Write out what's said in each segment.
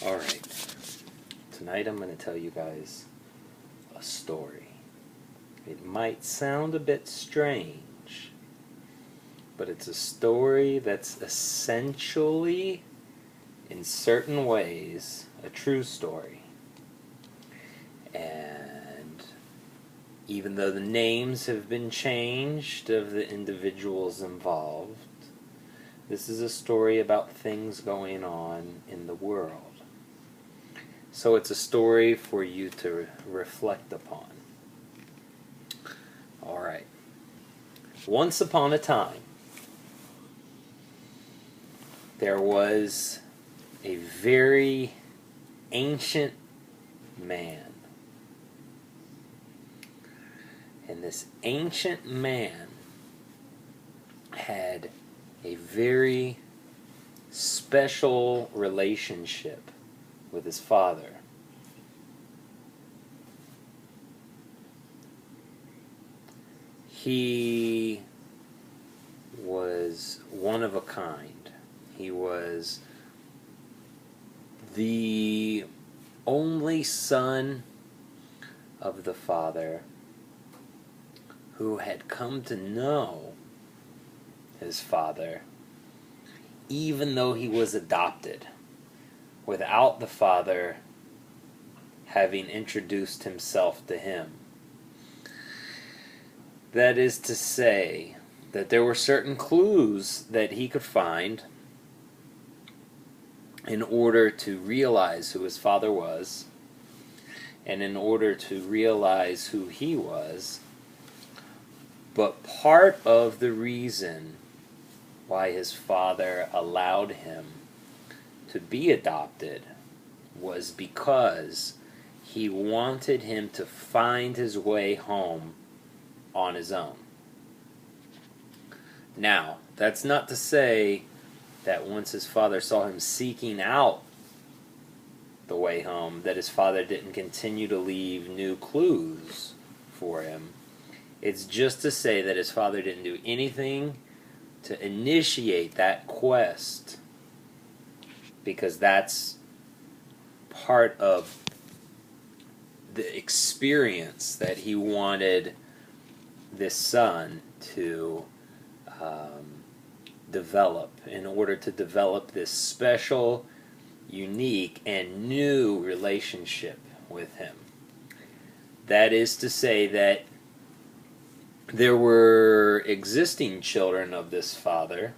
Alright, tonight I'm going to tell you guys a story. It might sound a bit strange, but it's a story that's essentially, in certain ways, a true story. And even though the names have been changed of the individuals involved, this is a story about things going on in the world. So it's a story for you to reflect upon. Alright. Once upon a time, there was a very ancient man. And this ancient man had a very special relationship with his father. He was one of a kind. He was the only son of the father who had come to know his father, even though he was adopted, without the father having introduced himself to him. That is to say, that there were certain clues that he could find in order to realize who his father was, and in order to realize who he was. But part of the reason why his father allowed him to be adopted was because he wanted him to find his way home on his own. Now, that's not to say that once his father saw him seeking out the way home, that his father didn't continue to leave new clues for him. It's just to say that his father didn't do anything to initiate that quest, because that's part of the experience that he wanted this son to develop, in order to develop this special, unique, and new relationship with him. That is to say that there were existing children of this father,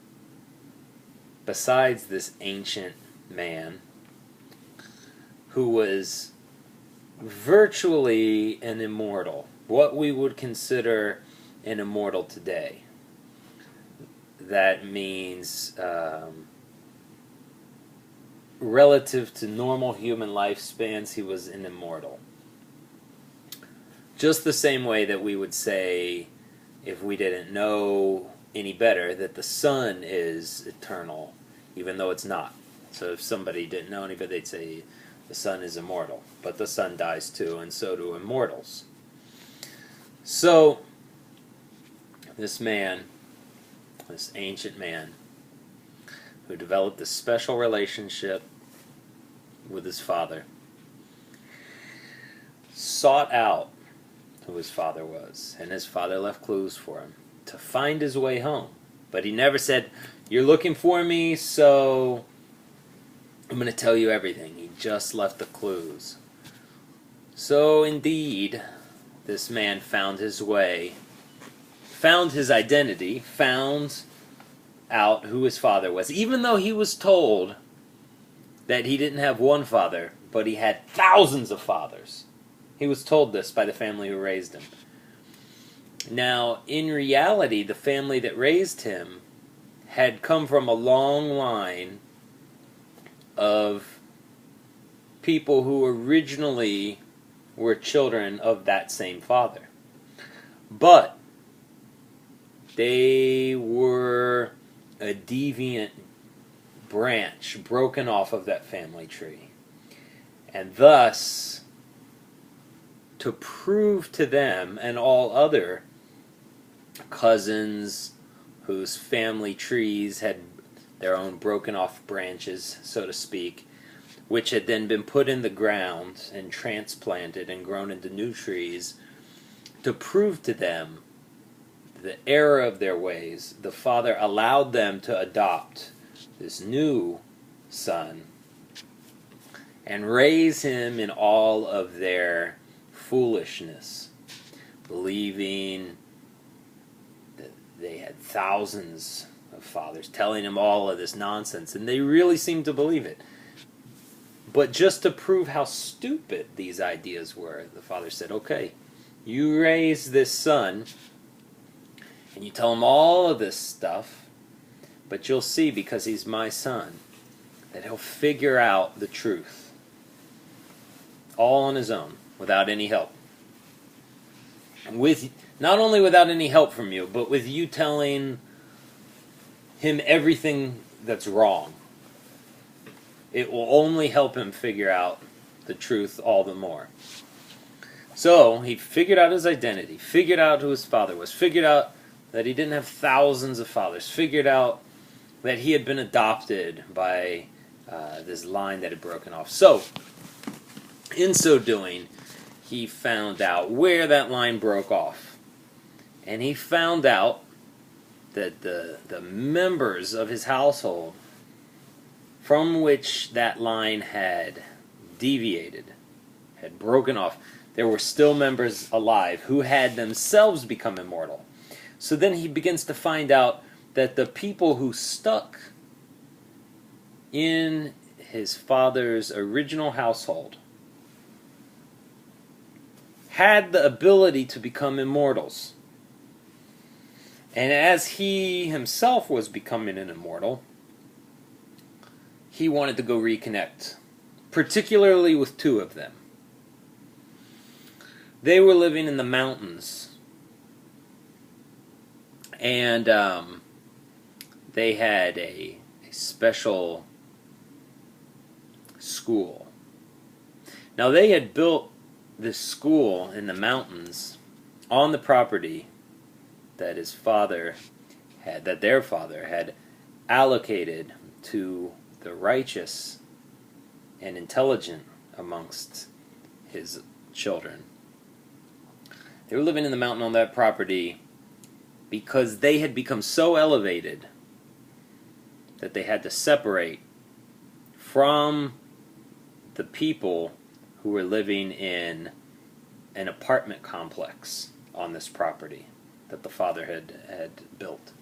besides this ancient man, who was virtually an immortal, what we would consider an immortal today. That means relative to normal human lifespans, he was an immortal. Just the same way that we would say, if we didn't know any better, that the sun is eternal, even though it's not. So if somebody didn't know any better, they'd say the sun is immortal. But the sun dies too, and so do immortals. So, this man, this ancient man, who developed this special relationship with his father, sought out who his father was, and his father left clues for him to find his way home. But he never said, "You're looking for me, so I'm going to tell you everything." He just left the clues. So indeed, this man found his way, found his identity, found out who his father was, even though he was told that he didn't have one father, but he had thousands of fathers. He was told this by the family who raised him. Now, in reality, the family that raised him had come from a long line of people who originally were children of that same father. But they were a deviant branch broken off of that family tree. And thus, to prove to them and all other cousins whose family trees had their own broken off branches, so to speak, which had then been put in the ground and transplanted and grown into new trees, to prove to them the error of their ways, the Father allowed them to adopt this new son and raise him in all of their foolishness, believing that they had thousands of fathers, telling him all of this nonsense, and they really seemed to believe it. But just to prove how stupid these ideas were, the Father said, okay, you raise this son, and you tell him all of this stuff, but you'll see, because he's my son, that he'll figure out the truth all on his own, without any help. With not only without any help from you, but with you telling him everything that's wrong. It will only help him figure out the truth all the more. So he figured out his identity, figured out who his father was, figured out that he didn't have thousands of fathers, figured out that he had been adopted by this line that had broken off. So, in so doing, he found out where that line broke off. And he found out that the members of his household from which that line had deviated, had broken off, there were still members alive who had themselves become immortal. So then he begins to find out that the people who stuck in his father's original household had the ability to become immortals. And as he himself was becoming an immortal, he wanted to go reconnect, particularly with two of them. They were living in the mountains, and they had a special school. Now, they had built this school in the mountains on the property that his father had, that their father had allocated to the righteous and intelligent amongst his children. They were living in the mountain on that property because they had become so elevated that they had to separate from the people who were living in an apartment complex on this property that the father had built.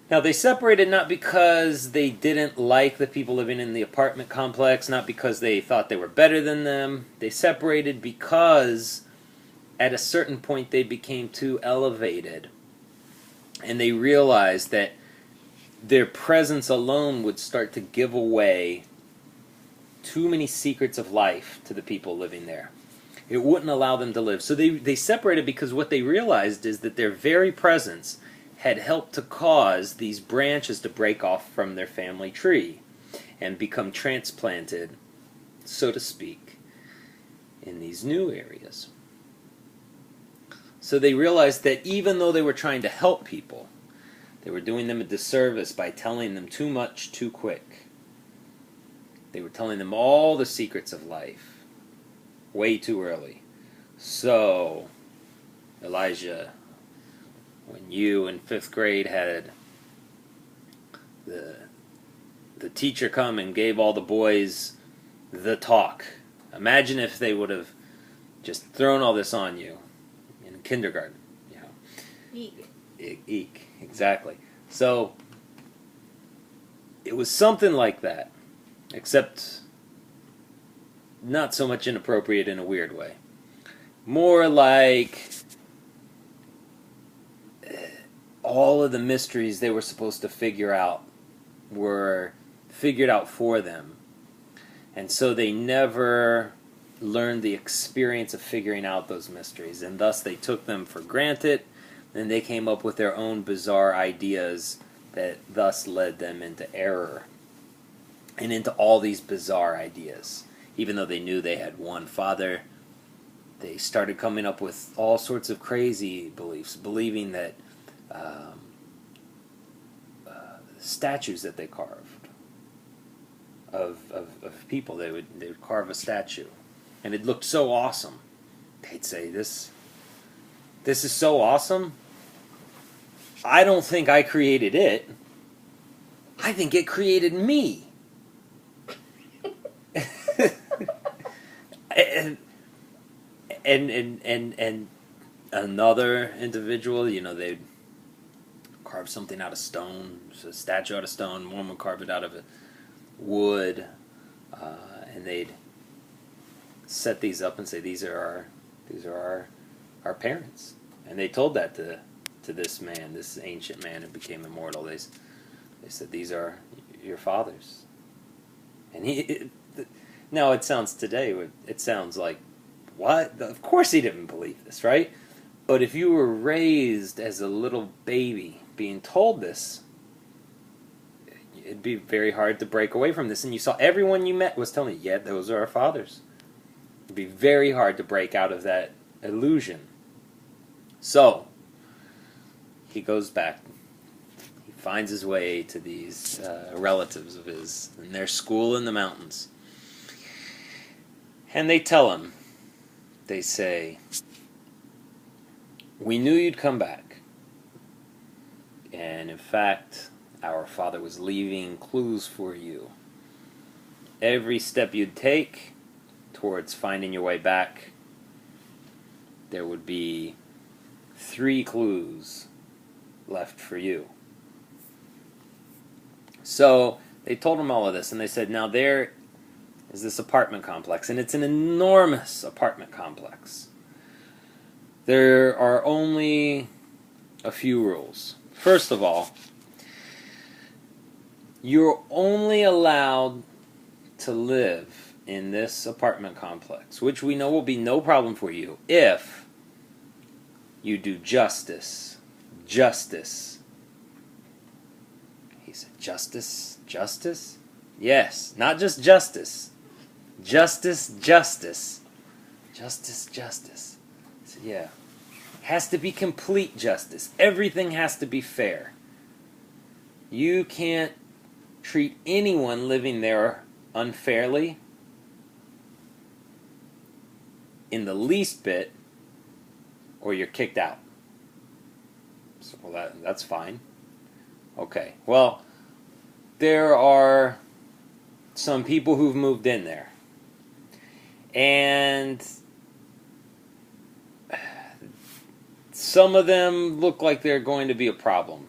Now, they separated not because they didn't like the people living in the apartment complex, not because they thought they were better than them. They separated because at a certain point they became too elevated, and they realized that their presence alone would start to give away too many secrets of life to the people living there. It wouldn't allow them to live. So they separated because what they realized is that their very presence had helped to cause these branches to break off from their family tree and become transplanted, so to speak, in these new areas. So they realized that even though they were trying to help people, they were doing them a disservice by telling them too much too quick. They were telling them all the secrets of life way too early. So, Elijah, when you in 5th grade had the teacher come and gave all the boys the talk, imagine if they would have just thrown all this on you in kindergarten. You know, eek, exactly. So it was something like that, except not so much inappropriate in a weird way. More like all of the mysteries they were supposed to figure out were figured out for them. And so they never learned the experience of figuring out those mysteries. And thus they took them for granted, and they came up with their own bizarre ideas that thus led them into error and into all these bizarre ideas. Even though they knew they had one father, they started coming up with all sorts of crazy beliefs, believing that statues that they carved of people. They would carve a statue, and it looked so awesome. They'd say, this is so awesome. I don't think I created it. I think it created me. and another individual, they'd carve something out of stone, so a statue out of stone. One would carve it out of wood, and they'd set these up and say, these are our parents. And they told that to this man, this ancient man who became immortal. They said, these are your fathers. And now it sounds like, what? Of course he didn't believe this, right? But if you were raised as a little baby being told this, it'd be very hard to break away from this. And you saw everyone you met was telling you, yeah, those are our fathers. It'd be very hard to break out of that illusion. So, he goes back. He finds his way to these relatives of his in their school in the mountains. And they tell him, they say, we knew you'd come back. And in fact, our father was leaving clues for you. Every step you'd take towards finding your way back, there would be 3 clues left for you. So they told him all of this, and they said, now there is this apartment complex, and it's an enormous apartment complex. There are only a few rules. First of all, you're only allowed to live in this apartment complex, which we know will be no problem for you, if you do justice. Justice. He said, justice? Justice? Yes, not just justice. Justice, justice. Justice, justice. He said, yeah. Has to be complete justice. Everything has to be fair. You can't treat anyone living there unfairly in the least bit, or you're kicked out. So, well, that's fine. Okay, well, there are some people who've moved in there, and some of them look like they're going to be a problem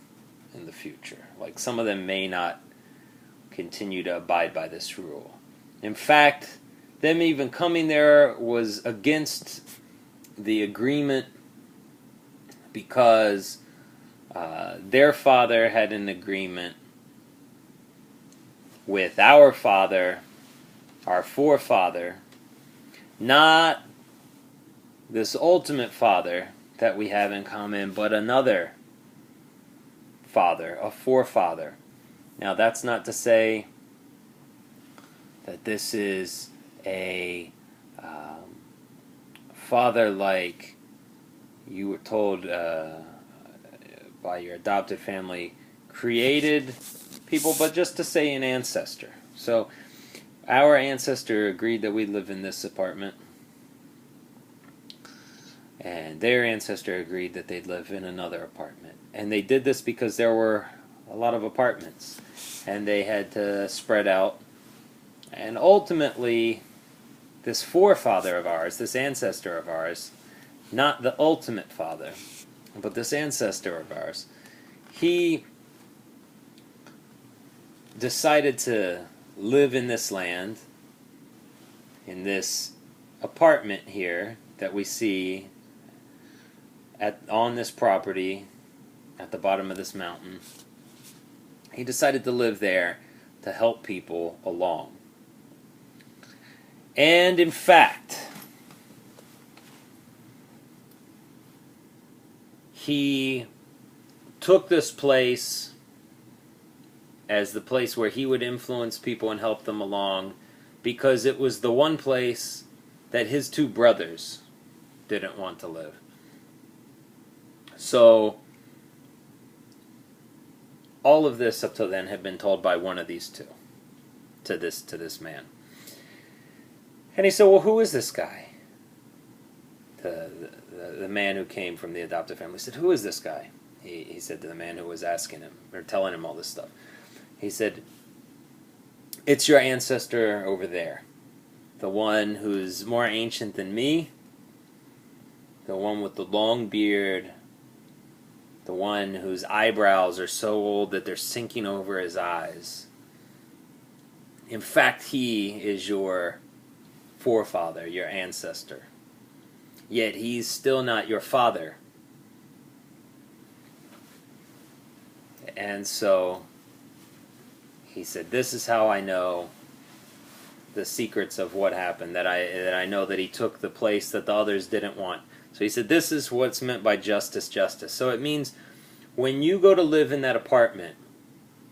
in the future. Like, some of them may not continue to abide by this rule. In fact, them even coming there was against the agreement, because their father had an agreement with our father, our forefather, not this ultimate father that we have in common, but another father, a forefather. Now, that's not to say that this is a father like you were told by your adopted family created people, but just to say an ancestor. So, our ancestor agreed that we live in this apartment, and their ancestor agreed that they'd live in another apartment. And they did this because there were a lot of apartments, and they had to spread out. And ultimately, this forefather of ours, this ancestor of ours, not the ultimate father, but this ancestor of ours, he decided to live in this land, in this apartment here that we see on this property at the bottom of this mountain. He decided to live there to help people along. And in fact, he took this place as the place where he would influence people and help them along, because it was the one place that his 2 brothers didn't want to live. So, all of this up till then had been told by one of these 2 this man. And he said, well, who is this guy? The man who came from the adoptive family said, who is this guy? He said to the man who was asking him, or telling him all this stuff. He said, it's your ancestor over there. The one who's more ancient than me. The one with the long beard. The one whose eyebrows are so old that they're sinking over his eyes. In fact, he is your forefather, your ancestor. Yet he's still not your father. And so he said, this is how I know the secrets of what happened, that I know that he took the place that the others didn't want. So he said, this is what's meant by justice. So it means when you go to live in that apartment,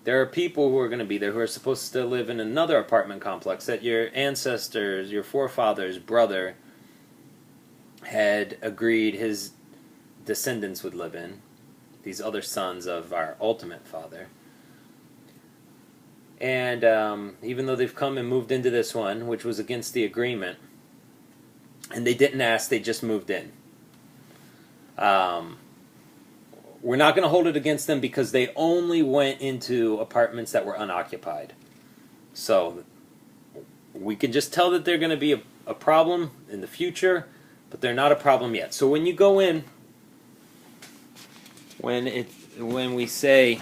there are people who are going to be there who are supposed to live in another apartment complex that your ancestors, your forefathers' brother had agreed his descendants would live in. These other sons of our ultimate father. And even though they've come and moved into this one, which was against the agreement, and they didn't ask, they just moved in. We're not going to hold it against them because they only went into apartments that were unoccupied. So we can just tell that they're going to be a problem in the future, but they're not a problem yet. So when you go in, when we say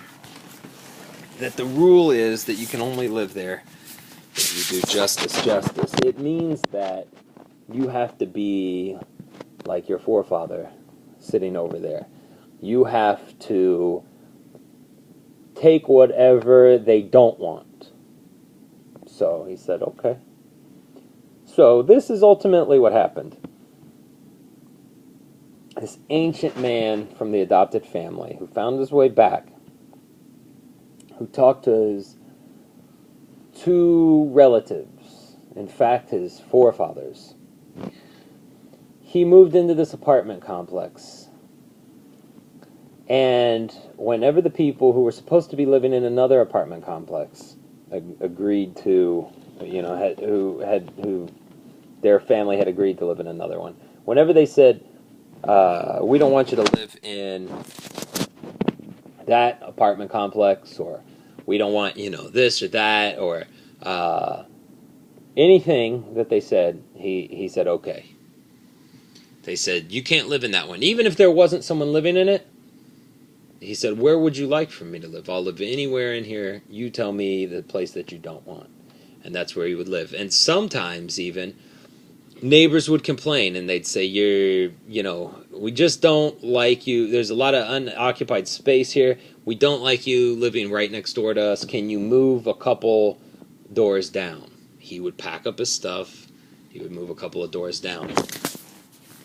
that the rule is that you can only live there if you do justice, it means that you have to be like your forefather sitting over there. You have to take whatever they don't want. So he said, okay. So this is ultimately what happened. This ancient man from the adopted family who found his way back, who talked to his two relatives, in fact his forefathers. He moved into this apartment complex. And whenever the people who were supposed to be living in another apartment complex agreed to, who their family had agreed to live in another one, whenever they said, we don't want you to live in that apartment complex, or we don't want, this or that, or anything that they said, he said, okay. They said, you can't live in that one. Even if there wasn't someone living in it, he said, where would you like for me to live? I'll live anywhere in here. You tell me the place that you don't want. And that's where he would live. And sometimes even neighbors would complain and they'd say, we just don't like you. There's a lot of unoccupied space here. We don't like you living right next door to us. Can you move a couple doors down? He would pack up his stuff. He would move a couple of doors down.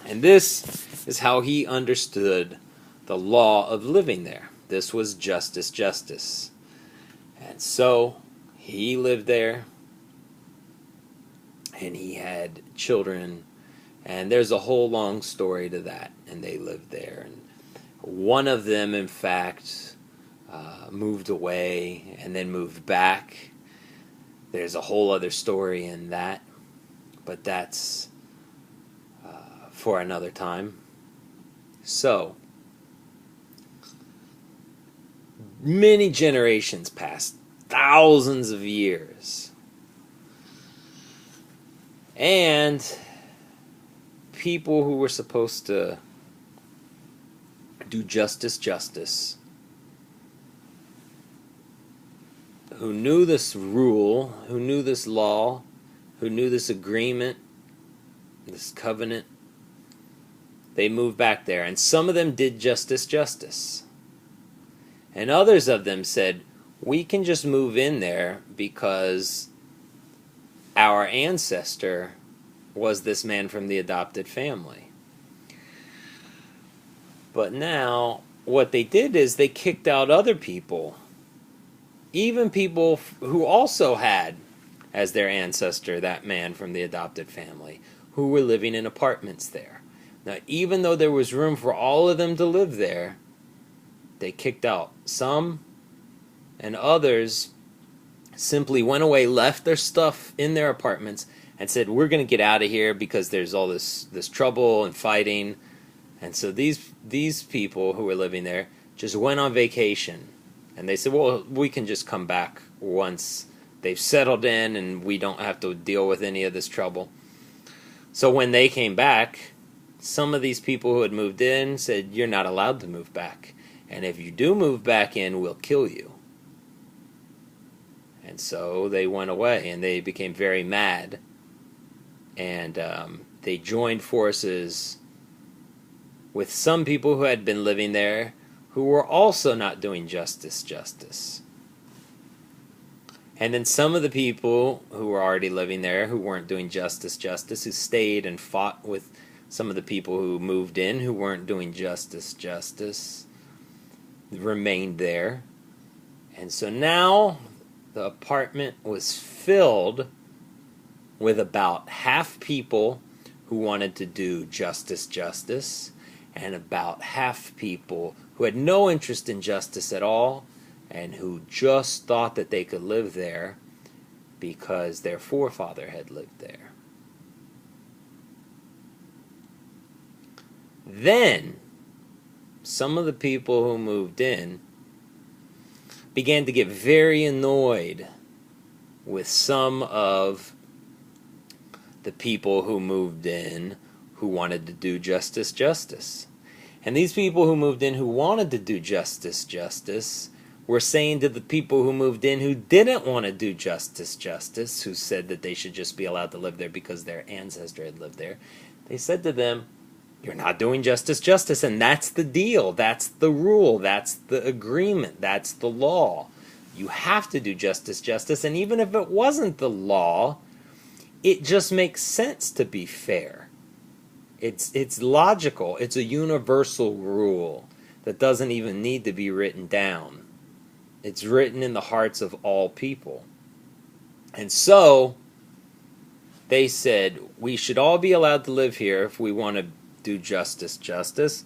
And this is how he understood the law of living there. This was justice. And so he lived there, and he had children, and there's a whole long story to that, and they lived there. And one of them, in fact, moved away and then moved back. There's a whole other story in that, but that's for another time. So, many generations passed, thousands of years. And people who were supposed to do justice, who knew this rule, who knew this law, who knew this agreement, this covenant, they moved back there. And some of them did justice. And others of them said, we can just move in there because our ancestor was this man from the adopted family. But now, what they did is they kicked out other people, even people who also had as their ancestor that man from the adopted family, who were living in apartments there. Now, even though there was room for all of them to live there, they kicked out some, and others simply went away, left their stuff in their apartments, and said, we're going to get out of here because there's all this trouble and fighting. And so these people who were living there just went on vacation. And they said, well, we can just come back once they've settled in and we don't have to deal with any of this trouble. So when they came back, some of these people who had moved in said, you're not allowed to move back. And if you do move back in, we'll kill you. And so they went away and they became very mad. And they joined forces with some people who had been living there who were also not doing justice. And then some of the people who were already living there who weren't doing justice, who stayed and fought with some of the people who moved in who weren't doing justice, remained there. And so now the apartment was filled with about half people who wanted to do justice, and about half people who had no interest in justice at all, and who just thought that they could live there because their forefather had lived there. Then, some of the people who moved in began to get very annoyed with some of the people who moved in who wanted to do justice. And these people who moved in who wanted to do justice were saying to the people who moved in who didn't want to do justice, who said that they should just be allowed to live there because their ancestor had lived there, they said to them, you're not doing justice, and that's the deal, that's the rule, that's the agreement, that's the law. You have to do justice, and even if it wasn't the law, it just makes sense to be fair. It's logical. It's a universal rule that doesn't even need to be written down. It's written in the hearts of all people. And so they said, we should all be allowed to live here if we want to do justice.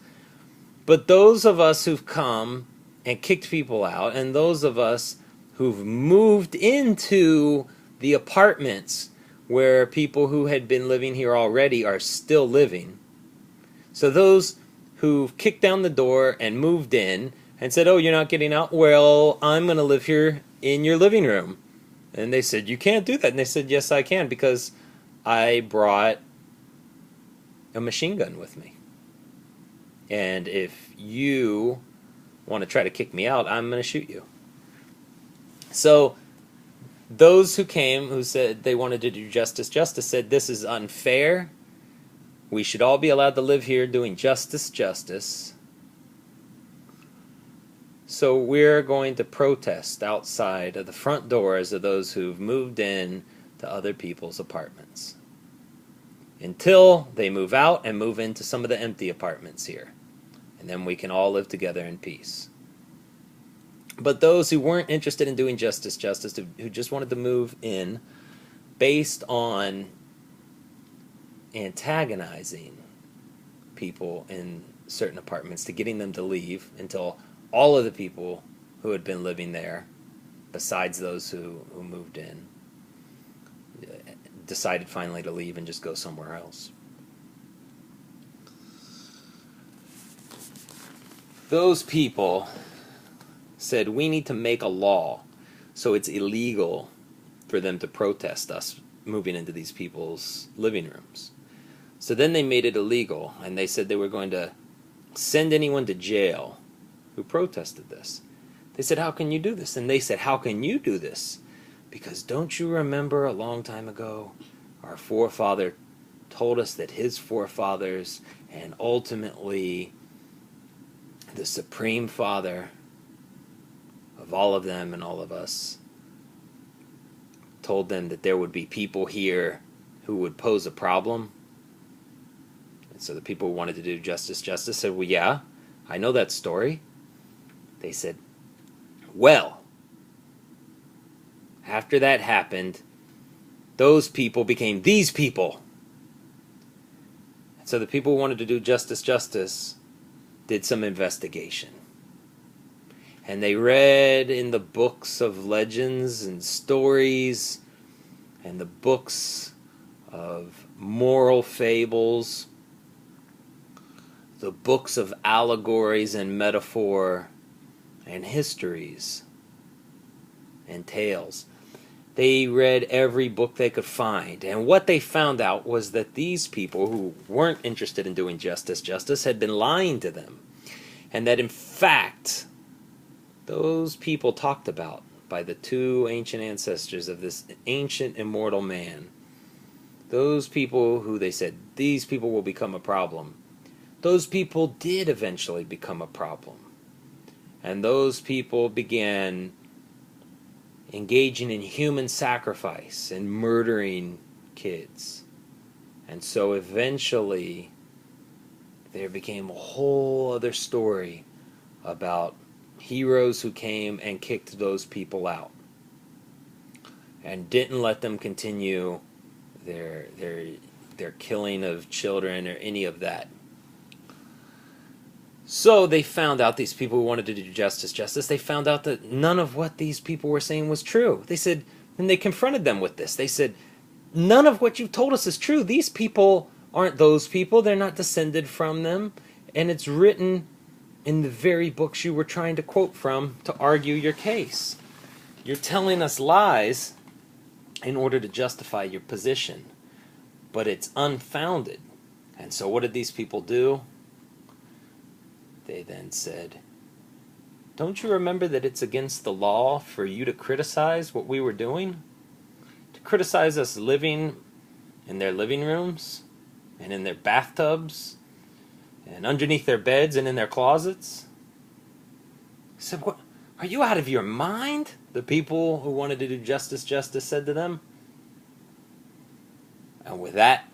But those of us who've come and kicked people out, and those of us who've moved into the apartments where people who had been living here already are still living. So those who've kicked down the door and moved in and said, oh, you're not getting out? Well, I'm going to live here in your living room. And they said, you can't do that. And they said, yes, I can, because I brought a machine gun with me. And if you want to try to kick me out, I'm going to shoot you. So those who came, who said they wanted to do justice, said this is unfair. We should all be allowed to live here doing justice. So we're going to protest outside of the front doors of those who've moved in to other people's apartments until they move out and move into some of the empty apartments here. And then we can all live together in peace. But those who weren't interested in doing justice, who just wanted to move in based on antagonizing people in certain apartments to getting them to leave until all of the people who had been living there, besides those who moved in, decided finally to leave and just go somewhere else. Those people said, we need to make a law so it's illegal for them to protest us moving into these people's living rooms. So then they made it illegal, and they said they were going to send anyone to jail who protested this. They said, how can you do this? And they said, how can you do this? Because don't you remember a long time ago, our forefather told us that his forefathers, and ultimately the Supreme Father of all of them and all of us, told them that there would be people here who would pose a problem. And so the people who wanted to do justice said, well, yeah, I know that story. They said, well, after that happened, those people became these people. And so the people who wanted to do justice did some investigation. And they read in the books of legends and stories and the books of moral fables, the books of allegories and metaphor and histories and tales. They read every book they could find. And what they found out was that these people who weren't interested in doing justice had been lying to them. And that in fact, those people talked about by the two ancient ancestors of this ancient immortal man, those people who they said, these people will become a problem, those people did eventually become a problem. And those people began engaging in human sacrifice and murdering kids. And so eventually there became a whole other story about heroes who came and kicked those people out and didn't let them continue their killing of children or any of that. So they found out, these people who wanted to do justice, they found out that none of what these people were saying was true. They said, and they confronted them with this. They said, none of what you've told us is true. These people aren't those people. They're not descended from them. And it's written in the very books you were trying to quote from to argue your case. You're telling us lies in order to justify your position. But it's unfounded. And so what did these people do? They then said, don't you remember that it's against the law for you to criticize what we were doing? To criticize us living in their living rooms and in their bathtubs and underneath their beds and in their closets? I said, what? Are you out of your mind? The people who wanted to do justice said to them. And with that,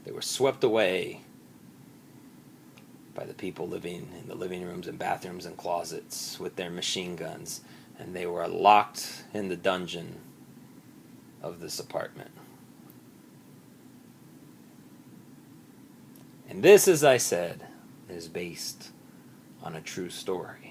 they were swept away by the people living in the living rooms and bathrooms and closets with their machine guns, and they were locked in the dungeon of this apartment. And this, as I said, is based on a true story.